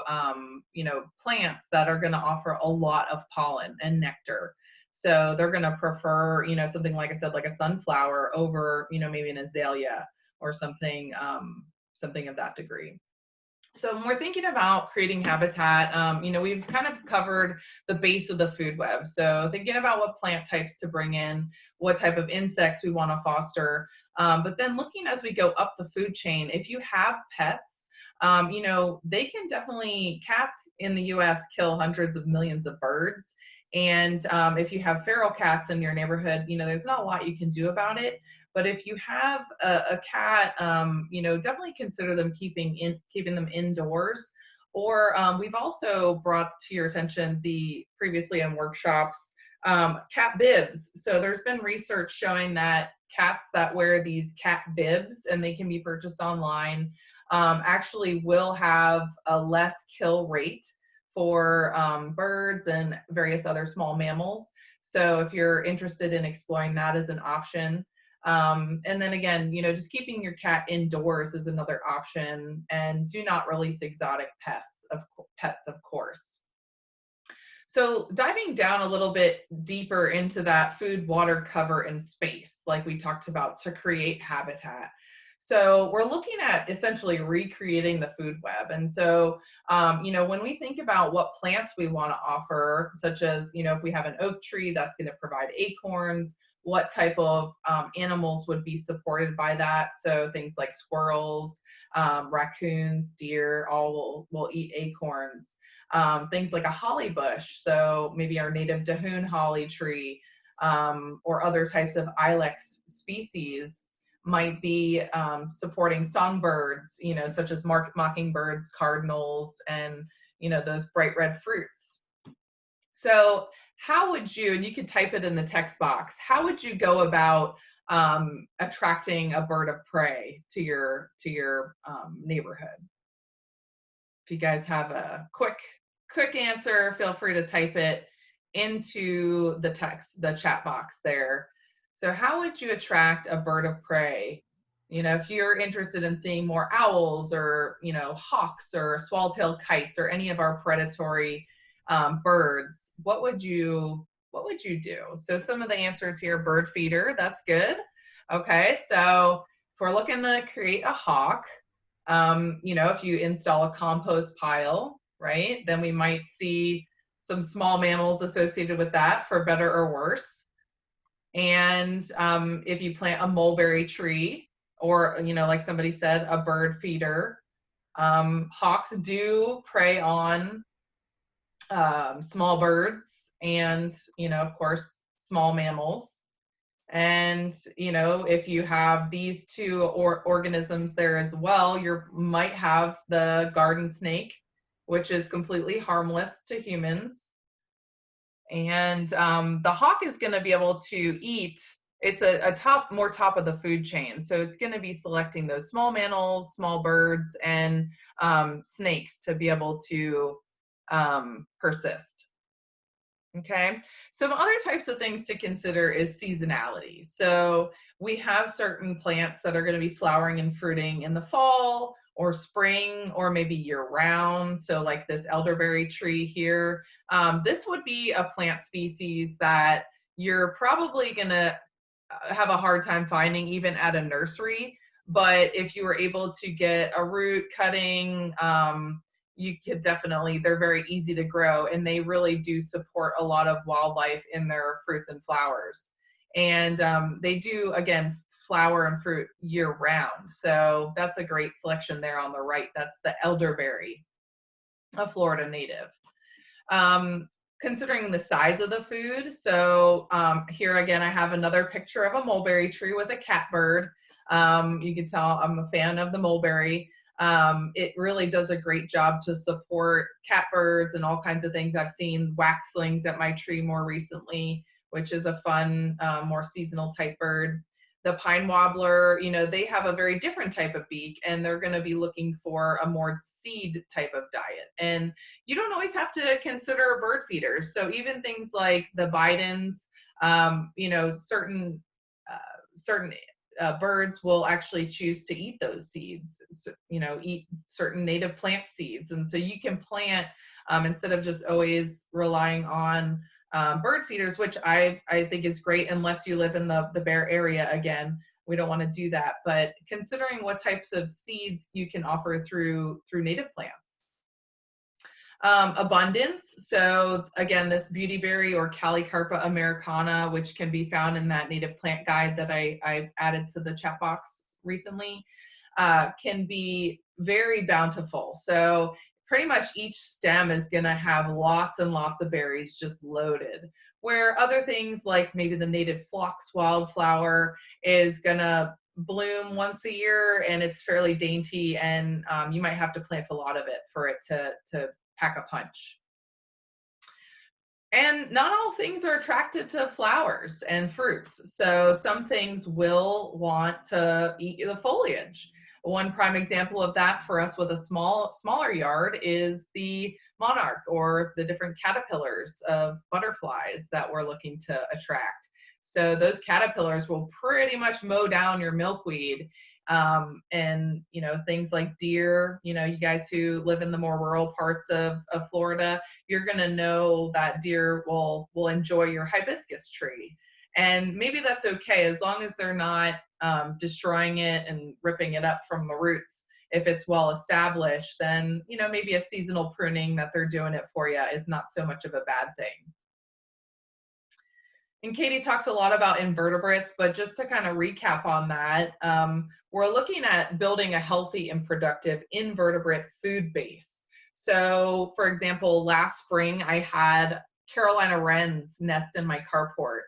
plants that are going to offer a lot of pollen and nectar. So they're going to prefer, something like I said, like a sunflower over, maybe an azalea or something of that degree. So when we're thinking about creating habitat, we've kind of covered the base of the food web. So thinking about what plant types to bring in, what type of insects we want to foster, but then looking as we go up the food chain, if you have pets, they can definitely, cats in the US kill hundreds of millions of birds. And if you have feral cats in your neighborhood, there's not a lot you can do about it. But if you have a cat, you know, definitely consider them keeping them indoors. Or we've also brought to your attention the previously in workshops cat bibs. So there's been research showing that cats that wear these cat bibs, and they can be purchased online, actually will have a less kill rate for birds and various other small mammals. So if you're interested in exploring that as an option, and then again, you know, just keeping your cat indoors is another option, and do not release exotic pets, of course. So diving down a little bit deeper into that food, water, cover, and space, like we talked about to create habitat. So we're looking at essentially recreating the food web. And so, you know, when we think about what plants we want to offer, such as, you know, if we have an oak tree, that's going to provide acorns, what type of animals would be supported by that. So things like squirrels, raccoons, deer, all will eat acorns. Things like a holly bush, so maybe our native Dahoon holly tree, or other types of ilex species might be supporting songbirds, you know, such as mockingbirds, cardinals, and, you know, those bright red fruits. So how would you, and you could type it in the text box, how would you go about attracting a bird of prey to your neighborhood? If you guys have a quick answer, feel free to type it into the chat box there. So how would you attract a bird of prey? You know, if you're interested in seeing more owls, or, you know, hawks or swallowtail kites, or any of our predatory birds, what would you do? So some of the answers here: bird feeder, that's good. Okay, so if we're looking to create a hawk, you know, if you install a compost pile, right, then we might see some small mammals associated with that, for better or worse. And if you plant a mulberry tree, or, you know, like somebody said, a bird feeder, hawks do prey on small birds and, you know, of course, small mammals. And, you know, if you have these two organisms there as well, you might have the garden snake, which is completely harmless to humans. And the hawk is going to be able to eat. It's a more top of the food chain. So it's going to be selecting those small mammals, small birds, and snakes to be able to persist. Okay, some other types of things to consider is seasonality. So we have certain plants that are going to be flowering and fruiting in the fall or spring, or maybe year round. So like this elderberry tree here, this would be a plant species that you're probably going to have a hard time finding even at a nursery. But if you were able to get a root cutting, you could definitely, they're very easy to grow, and they really do support a lot of wildlife in their fruits and flowers. And they do, again, flower and fruit year round. So that's a great selection there on the right. That's the elderberry, a Florida native. Considering the size of the food, so here again, I have another picture of a mulberry tree with a catbird. You can tell I'm a fan of the mulberry. It really does a great job to support catbirds and all kinds of things. I've seen waxlings at my tree more recently, which is a fun, more seasonal type bird. The pine warbler, you know, they have a very different type of beak, and they're going to be looking for a more seed type of diet. And you don't always have to consider bird feeders. So even things like the Bidens, you know, certain birds will actually choose to eat those seeds, so, you know, eat certain native plant seeds. And so you can plant, instead of just always relying on bird feeders, which I think is great, unless you live in the Bear area. Again, we don't want to do that, but considering what types of seeds you can offer through native plants. Abundance. So again, this beautyberry or Calicarpa americana, which can be found in that native plant guide that I added to the chat box recently, can be very bountiful. So pretty much each stem is going to have lots and lots of berries just loaded. where other things like maybe the native phlox wildflower is gonna bloom once a year and it's fairly dainty, and you might have to plant a lot of it for it to pack a punch. And not all things are attracted to flowers and fruits. So some things will want to eat the foliage. One prime example of that for us with a smaller yard is the monarch, or the different caterpillars of butterflies that we're looking to attract. So those caterpillars will pretty much mow down your milkweed. And things like deer, you guys who live in the more rural parts of Florida, you're going to know that deer will enjoy your hibiscus tree. And maybe that's okay as long as they're not destroying it and ripping it up from the roots. If it's well established, then maybe a seasonal pruning that they're doing it for you is not so much of a bad thing. And Katie talked a lot about invertebrates, but just to kind of recap on that, we're looking at building a healthy and productive invertebrate food base. So, for example, last spring I had Carolina wrens nest in my carport,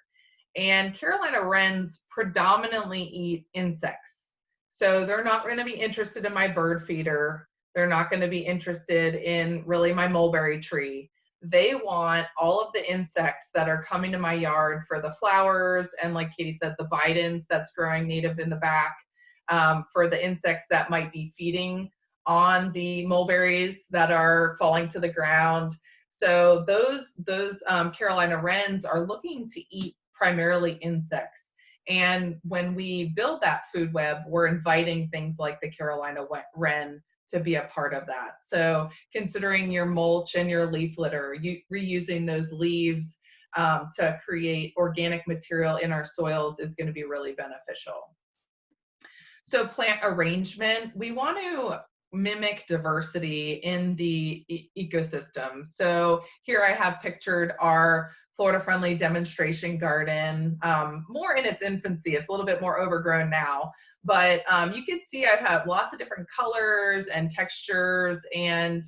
and Carolina wrens predominantly eat insects. So they're not going to be interested in my bird feeder. They're not going to be interested in really my mulberry tree. They want all of the insects that are coming to my yard for the flowers, and like Katie said, the bidens that's growing native in the back, for the insects that might be feeding on the mulberries that are falling to the ground. So those Carolina wrens are looking to eat primarily insects. And when we build that food web, we're inviting things like the Carolina wren to be a part of that. So considering your mulch and your leaf litter, reusing those leaves to create organic material in our soils is going to be really beneficial. So plant arrangement, we want to mimic diversity in the ecosystem. So here I have pictured our Florida-friendly demonstration garden, more in its infancy. It's a little bit more overgrown now, but you can see I have lots of different colors and textures and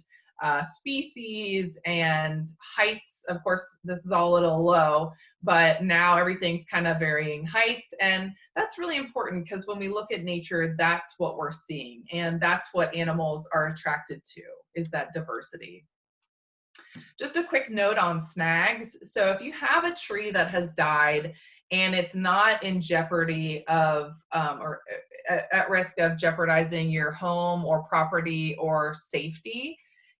species and heights. Of course, this is all a little low, but now everything's kind of varying heights. And that's really important because when we look at nature, that's what we're seeing. And that's what animals are attracted to, is that diversity. Just a quick note on snags. So if you have a tree that has died and it's not in jeopardy of, or at risk of jeopardizing your home or property or safety,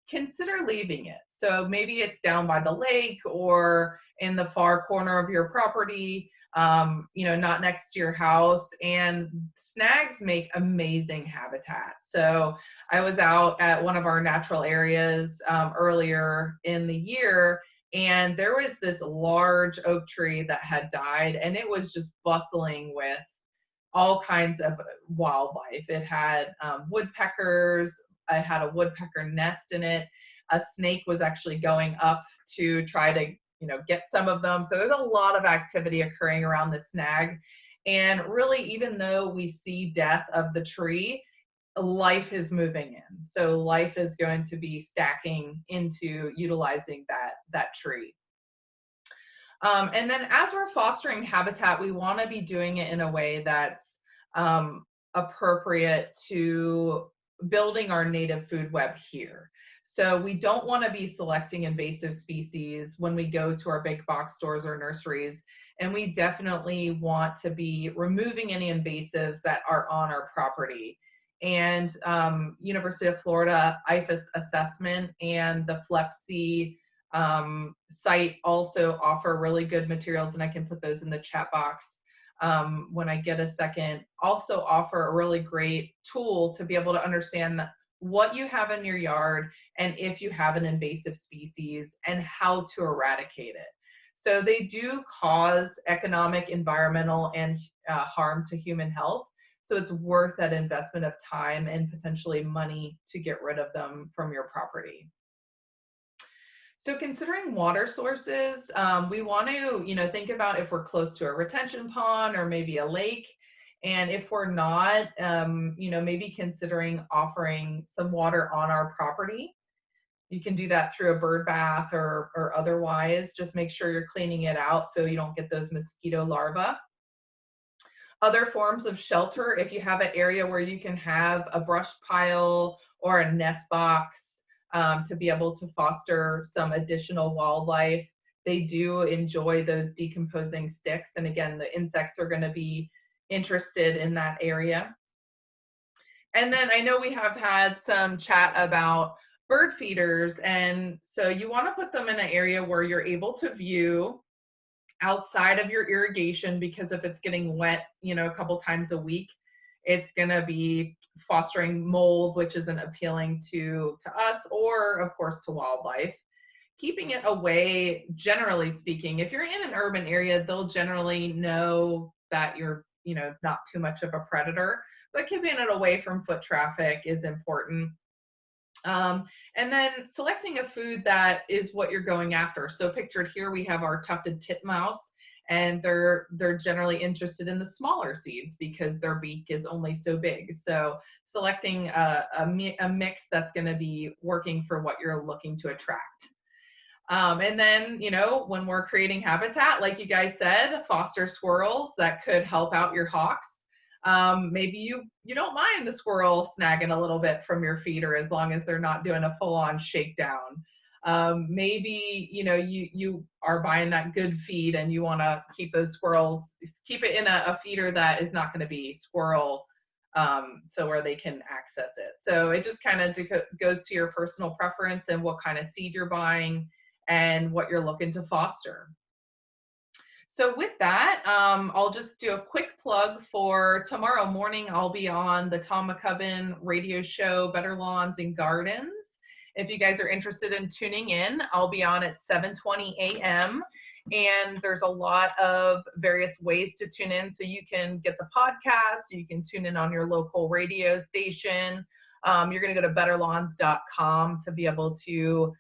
consider leaving it. So maybe it's down by the lake or in the far corner of your property, not next to your house. And snags make amazing habitat. So I was out at one of our natural areas earlier in the year, and there was this large oak tree that had died, and it was just bustling with all kinds of wildlife. It had woodpeckers. It had a woodpecker nest in it. A snake was actually going up to try to get some of them. So there's a lot of activity occurring around the snag. And really, even though we see death of the tree, life is moving in. So life is going to be stacking into utilizing that tree. And then as we're fostering habitat, we want to be doing it in a way that's appropriate to building our native food web here. So we don't want to be selecting invasive species when we go to our big box stores or nurseries. And we definitely want to be removing any invasives that are on our property. And University of Florida IFAS assessment and the FLEPC site also offer really good materials, and I can put those in the chat box when I get a second. Also offer a really great tool to be able to understand what you have in your yard and if you have an invasive species and how to eradicate it. So they do cause economic, environmental, and harm to human health. So it's worth that investment of time and potentially money to get rid of them from your property. So considering water sources, we want to, think about if we're close to a retention pond or maybe a lake. And if we're not, maybe considering offering some water on our property. You can do that through a bird bath or otherwise. Just make sure you're cleaning it out so you don't get those mosquito larvae. Other forms of shelter, if you have an area where you can have a brush pile or a nest box to be able to foster some additional wildlife. They do enjoy those decomposing sticks. And again, the insects are going to be interested in that area. And then I know we have had some chat about bird feeders. And so you want to put them in an area where you're able to view outside of your irrigation, because if it's getting wet, a couple times a week, it's going to be fostering mold, which isn't appealing to us or of course to wildlife. Keeping it away, generally speaking, if you're in an urban area, they'll generally know that you're, not too much of a predator, but keeping it away from foot traffic is important. And then selecting a food that is what you're going after. So pictured here, we have our tufted titmouse, and they're generally interested in the smaller seeds because their beak is only so big. So selecting a mix that's going to be working for what you're looking to attract. And then, when we're creating habitat, like you guys said, foster squirrels that could help out your hawks. Maybe you don't mind the squirrel snagging a little bit from your feeder as long as they're not doing a full-on shakedown. Maybe you are buying that good feed and you want to keep those squirrels, keep it in a feeder that is not going to be squirrel, so where they can access it. So it just kind of goes to your personal preference and what kind of seed you're buying and what you're looking to foster. So with that, I'll just do a quick plug for tomorrow morning. I'll be on the Tom McCubbin radio show, Better Lawns and Gardens. If you guys are interested in tuning in, I'll be on at 7:20 a.m. And there's a lot of various ways to tune in. So you can get the podcast, you can tune in on your local radio station. You're going to go to betterlawns.com to be able to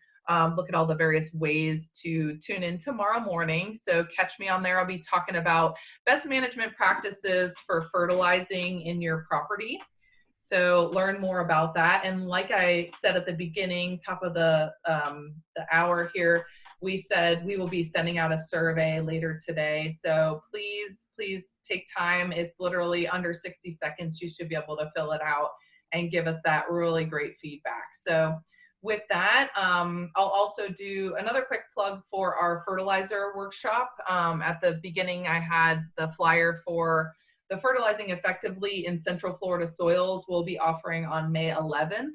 look at all the various ways to tune in tomorrow morning. So catch me on there. I'll be talking about best management practices for fertilizing in your property. So learn more about that. And like I said at the beginning, top of the hour here, we said we will be sending out a survey later today. So please take time. It's literally under 60 seconds. You should be able to fill it out and give us that really great feedback. So with that, I'll also do another quick plug for our fertilizer workshop. At the beginning, I had the flyer for the Fertilizing Effectively in Central Florida Soils we'll be offering on May 11th.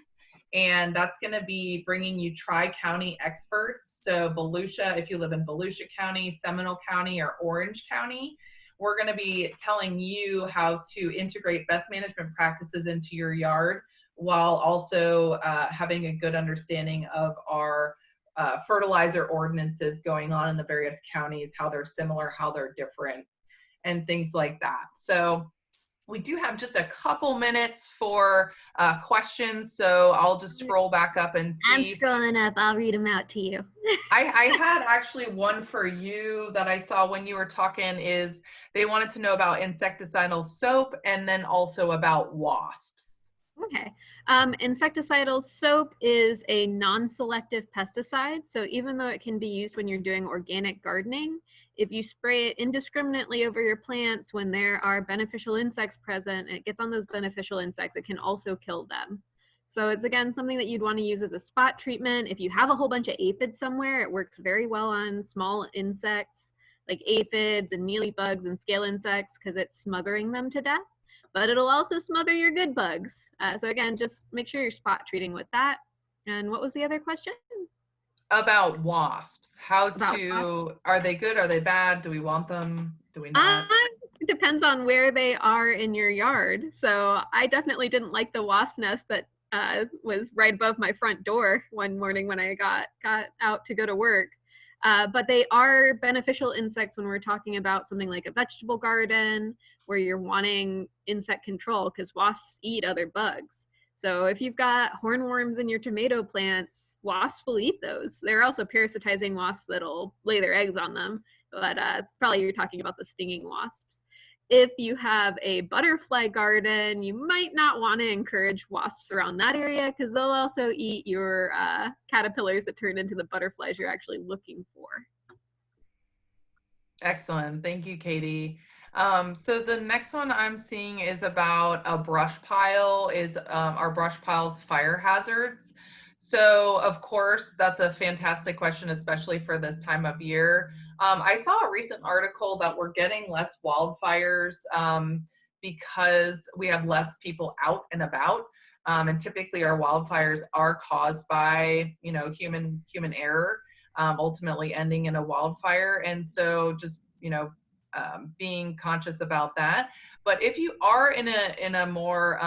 And that's going to be bringing you tri-county experts. So Volusia, if you live in Volusia County, Seminole County, or Orange County, we're going to be telling you how to integrate best management practices into your yard, while also having a good understanding of our fertilizer ordinances going on in the various counties, how they're similar, how they're different, and things like that. So we do have just a couple minutes for questions, so I'll just scroll back up and see. I'm scrolling up. I'll read them out to you. I had actually one for you that I saw when you were talking. Is they wanted to know about insecticidal soap and then also about wasps. Okay. Insecticidal soap is a non-selective pesticide. So even though it can be used when you're doing organic gardening, if you spray it indiscriminately over your plants when there are beneficial insects present, and it gets on those beneficial insects, it can also kill them. So it's, again, something that you'd want to use as a spot treatment. If you have a whole bunch of aphids somewhere, it works very well on small insects like aphids and mealybugs and scale insects because it's smothering them to death. But it'll also smother your good bugs. So again, just make sure you're spot treating with that. And what was the other question? About wasps. Are they good? Are they bad? Do we want them? Do we not? It depends on where they are in your yard. So I definitely didn't like the wasp nest that was right above my front door one morning when I got out to go to work. But they are beneficial insects when we're talking about something like a vegetable garden where you're wanting insect control, because wasps eat other bugs. So if you've got hornworms in your tomato plants, wasps will eat those. There are also parasitizing wasps that'll lay their eggs on them, but probably you're talking about the stinging wasps. If you have a butterfly garden, you might not want to encourage wasps around that area because they'll also eat your caterpillars that turn into the butterflies you're actually looking for. Excellent. Thank you, Katie. So the next one I'm seeing is about a brush pile. Are brush piles fire hazards? So of course, that's a fantastic question, especially for this time of year. I saw a recent article that we're getting less wildfires because we have less people out and about. And typically our wildfires are caused by, human error, ultimately ending in a wildfire. And so just, being conscious about that. But if you are in a more,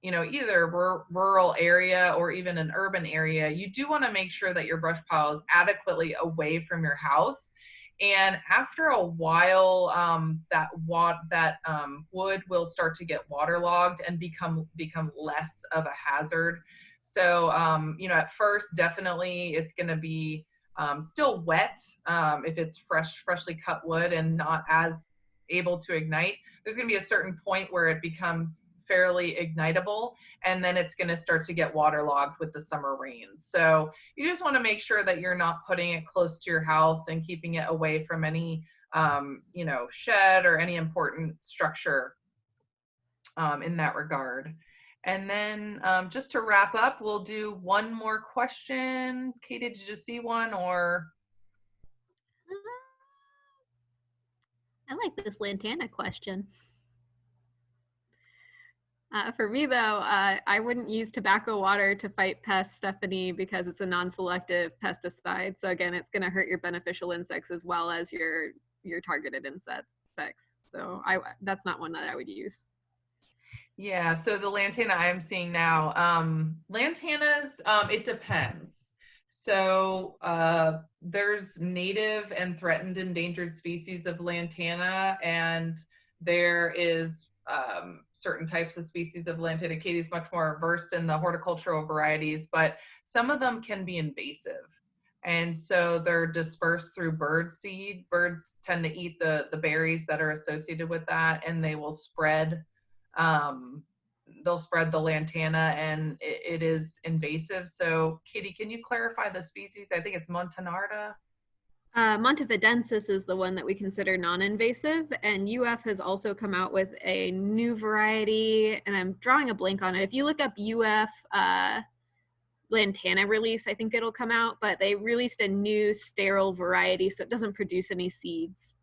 either rural area or even an urban area, you do want to make sure that your brush pile is adequately away from your house. And after a while, that wood will start to get waterlogged and become less of a hazard. So, at first, definitely it's going to be still wet if it's freshly cut wood and not as able to ignite. There's going to be a certain point where it becomes fairly ignitable, and then it's going to start to get waterlogged with the summer rains. So you just want to make sure that you're not putting it close to your house and keeping it away from any shed or any important structure in that regard. And then just to wrap up, we'll do one more question. Katie, did you see one or? I like this lantana question. For me, though, I wouldn't use tobacco water to fight pests, Stephanie, because it's a non-selective pesticide. So again, it's going to hurt your beneficial insects as well as your targeted insects. So that's not one that I would use. Yeah, so the lantana I'm seeing now, lantanas, it depends. So there's native and threatened endangered species of lantana, and there is certain types of species of lantana. Katie's much more versed in the horticultural varieties, but some of them can be invasive. And so they're dispersed through bird seed. Birds tend to eat the berries that are associated with that, and they will um, they'll spread the lantana, and it is invasive. So Katie, can you clarify the species? I think it's Montanarda. Montevidensis is the one that we consider non-invasive, and UF has also come out with a new variety, and I'm drawing a blank on it. If you look up UF lantana release, I think it'll come out, but they released a new sterile variety, so it doesn't produce any seeds,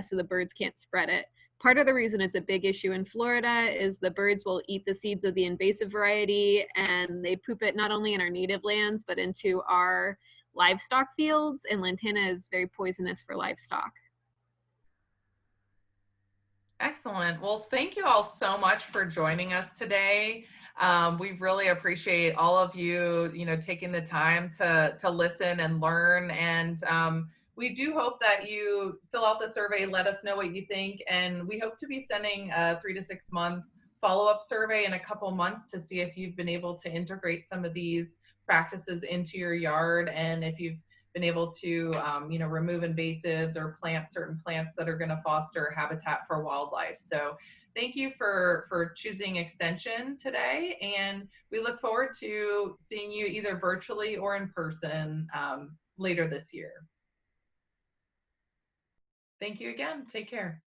so the birds can't spread it. Part of the reason it's a big issue in Florida is the birds will eat the seeds of the invasive variety, and they poop it not only in our native lands, but into our livestock fields, and lantana is very poisonous for livestock. Excellent. Well, thank you all so much for joining us today. We really appreciate all of you, taking the time to listen and learn. And we do hope that you fill out the survey, let us know what you think. And we hope to be sending a 3 to 6 month follow-up survey in a couple months to see if you've been able to integrate some of these practices into your yard, and if you've been able to remove invasives or plant certain plants that are going to foster habitat for wildlife. So thank you for choosing Extension today, and we look forward to seeing you either virtually or in person later this year. Thank you again. Take care.